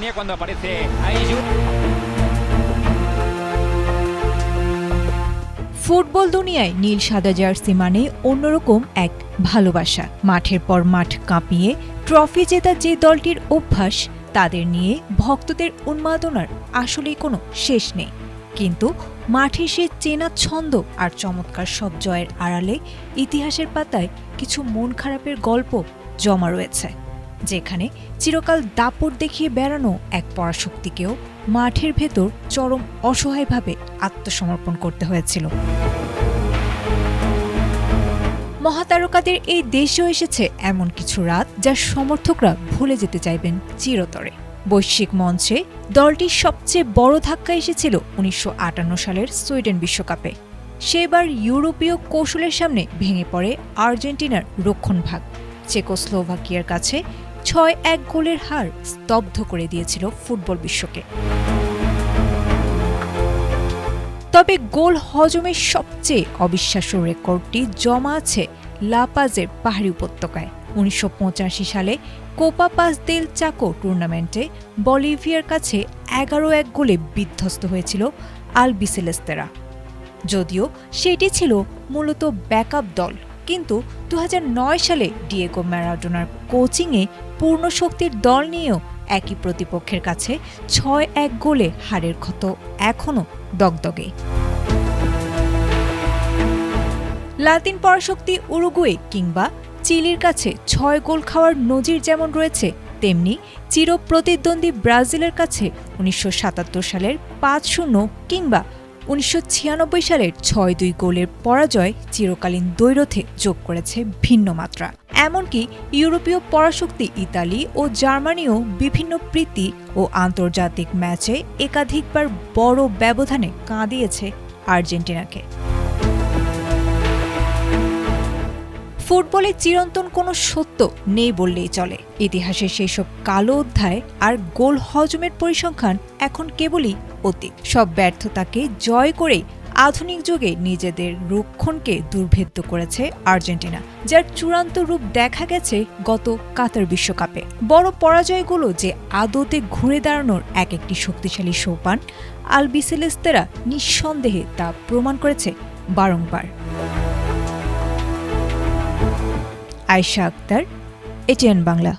compañía cuando aparece Aiyú. Football দুনিয়ায় নীল সাদা jersey মানে অন্যরকম এক ভালোবাসা। মাঠের পর মাঠ কাঁপিয়ে ট্রফি জেতা যে দলটির অভ্যাস, তাদের নিয়ে ভক্তদের উন্মাদনার আসলেই কোনো শেষ নেই। কিন্তু মাঠে সে চেনা ছন্দ আর চমৎকার সব জয়ের আড়ালে ইতিহাসের পাতায় কিছু মন খারাপের গল্প জমা রয়েছে, যেখানে চিরকাল দাপট দেখিয়ে বেড়ানো এক পরাশক্তিকেও মাঠের ভেতর চরম অসহায়ভাবে আত্মসমর্পণ করতে হয়েছিল। মহাতারকাদের এই দেশেও এসেছে এমন কিছু রাত যা সমর্থকরা ভুলে যেতে চাইবেন চিরতরে। বৈশ্বিক মঞ্চে দলটির সবচেয়ে বড় ধাক্কা এসেছিল ১৯৫৮ সালের সুইডেন বিশ্বকাপে। সেবার ইউরোপীয় কৌশলের সামনে ভেঙে পড়ে আর্জেন্টিনার রক্ষণভাগ। চেকোস্লোভাকিয়ার কাছে ৬-১ গোলের হার স্তব্ধ করে দিয়েছিল ফুটবল বিশ্বকে। তবে গোল হজমের সবচেয়ে অবিশ্বাস্য রেকর্ডটি জমা আছে লা পাজের পাহাড়ি উপত্যকায়। ১৯৮৫ সালে কোপা পাস দেল চাকো টুর্নামেন্টে বলিভিয়ার কাছে ১১-১ গোলে বিধ্বস্ত হয়েছিল আলবিসেলেস্তেরা। যদিও সেটি ছিল মূলত ব্যাকআপ দল, কিন্তু ২০০৯ সালে ডিয়েগো ম্যারাডোনার কোচিংয়ে পূর্ণ শক্তির দল নিয়েও একই প্রতিপক্ষের কাছে ৬-১ গোলে হারের ক্ষত এখনও দগদগে। লাতিন পরাশক্তি উরুগুয়ে কিংবা চিলির কাছে ৬ গোল খাওয়ার নজির যেমন রয়েছে, তেমনি চিরপ্রতিদ্বন্দ্বী ব্রাজিলের কাছে ১৯৭৭ সালের ৫-০ কিংবা ১৯৯৬ সালের ৬-২ গোলের পরাজয় চিরকালীন দ্বৈরথে যোগ করেছে ভিন্ন মাত্রা। এমনকি ইউরোপীয় পরাশক্তি ইতালি ও জার্মানিও বিভিন্ন প্রীতি ও আন্তর্জাতিক ম্যাচে একাধিকবার বড় ব্যবধানে কাঁদিয়েছে আর্জেন্টিনাকে। ফুটবলে চিরন্তন কোনো সত্য নেই বললেই চলে। ইতিহাসের সেই সব কালো অধ্যায় আর গোল হজমের পরিসংখ্যান এখন কেবলই অতীত। সব ব্যর্থতাকে জয় করেই আধুনিক যুগে নিজেদের রক্ষণকে দুর্ভেদ্য করেছে আর্জেন্টিনা, যার চূড়ান্ত রূপ দেখা গেছে গত কাতার বিশ্বকাপে। বড় পরাজয়গুলো যে আদতে ঘুরে দাঁড়ানোর এক একটি শক্তিশালী সোপান, আলবিসেলেস্তেরা নিঃসন্দেহে তা প্রমাণ করেছে বারংবার। আয়েশা আক্তার, এটিএন বাংলা।